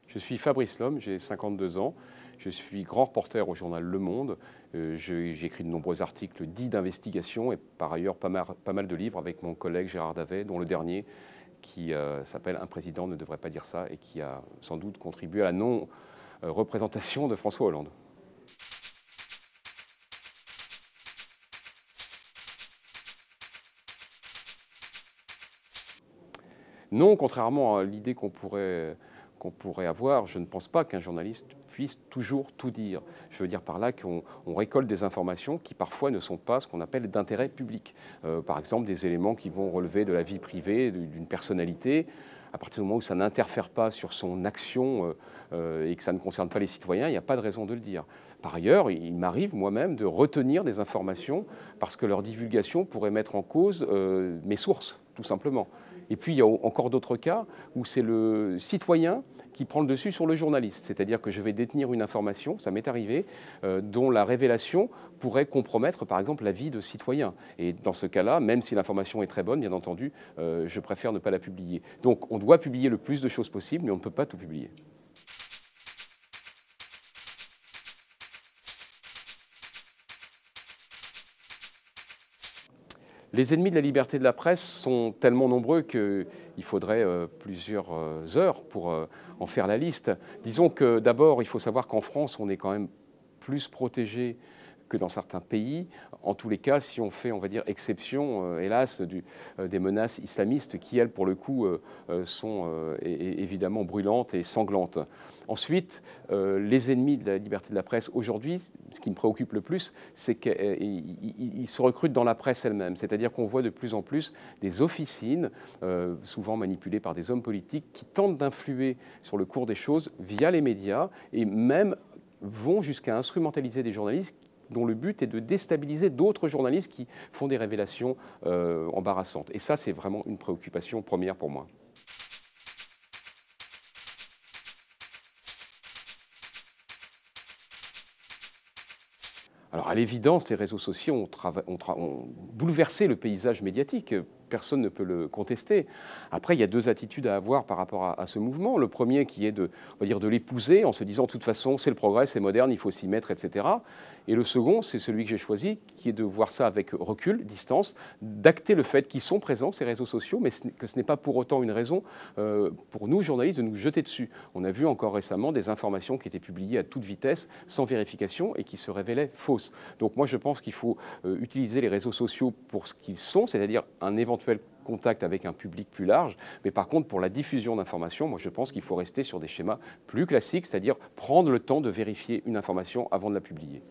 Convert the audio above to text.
Je suis Fabrice Lhomme, j'ai 52 ans. Je suis grand reporter au journal Le Monde. J'ai écrit de nombreux articles dits d'investigation et par ailleurs pas mal de livres avec mon collègue Gérard Davet, dont le dernier qui s'appelle « Un président ne devrait pas dire ça » et qui a sans doute contribué à la non-représentation de François Hollande. Non, contrairement à l'idée qu'on pourrait avoir, je ne pense pas qu'un journaliste puisse toujours tout dire. Je veux dire par là qu'on récolte des informations qui parfois ne sont pas ce qu'on appelle d'intérêt public. Par exemple, des éléments qui vont relever de la vie privée d'une personnalité. À partir du moment où ça n'interfère pas sur son action et que ça ne concerne pas les citoyens, il n'y a pas de raison de le dire. Par ailleurs, il m'arrive moi-même de retenir des informations parce que leur divulgation pourrait mettre en cause mes sources, tout simplement. Et puis, il y a encore d'autres cas où c'est le citoyen qui prend le dessus sur le journaliste. C'est-à-dire que je vais détenir une information, ça m'est arrivé, dont la révélation pourrait compromettre, par exemple, la vie de citoyen. Et dans ce cas-là, même si l'information est très bonne, bien entendu, je préfère ne pas la publier. Donc, on doit publier le plus de choses possible, mais on ne peut pas tout publier. Les ennemis de la liberté de la presse sont tellement nombreux qu'il faudrait plusieurs heures pour en faire la liste. Disons que d'abord, il faut savoir qu'en France, on est quand même plus protégé que dans certains pays. En tous les cas, si on fait, on va dire, exception, hélas, des menaces islamistes qui, elles, pour le coup, sont évidemment brûlantes et sanglantes. Ensuite, les ennemis de la liberté de la presse aujourd'hui, ce qui me préoccupe le plus, c'est qu'ils se recrutent dans la presse elle-même. C'est-à-dire qu'on voit de plus en plus des officines, souvent manipulées par des hommes politiques, qui tentent d'influer sur le cours des choses via les médias et même vont jusqu'à instrumentaliser des journalistes dont le but est de déstabiliser d'autres journalistes qui font des révélations embarrassantes. Et ça, c'est vraiment une préoccupation première pour moi. Alors, à l'évidence, les réseaux sociaux ont bouleversé le paysage médiatique. Personne ne peut le contester. Après, il y a deux attitudes à avoir par rapport à ce mouvement. Le premier qui est on va dire, de l'épouser en se disant de toute façon c'est le progrès, c'est moderne, il faut s'y mettre, etc. Et le second, c'est celui que j'ai choisi, qui est de voir ça avec recul, distance, d'acter le fait qu'ils sont présents, ces réseaux sociaux, mais que ce n'est pas pour autant une raison pour nous, journalistes, de nous jeter dessus. On a vu encore récemment des informations qui étaient publiées à toute vitesse, sans vérification, et qui se révélaient fausses. Donc moi, je pense qu'il faut utiliser les réseaux sociaux pour ce qu'ils sont, c'est-à-dire un éventuel contact avec un public plus large. Mais par contre, pour la diffusion d'informations, moi, je pense qu'il faut rester sur des schémas plus classiques, c'est-à-dire prendre le temps de vérifier une information avant de la publier.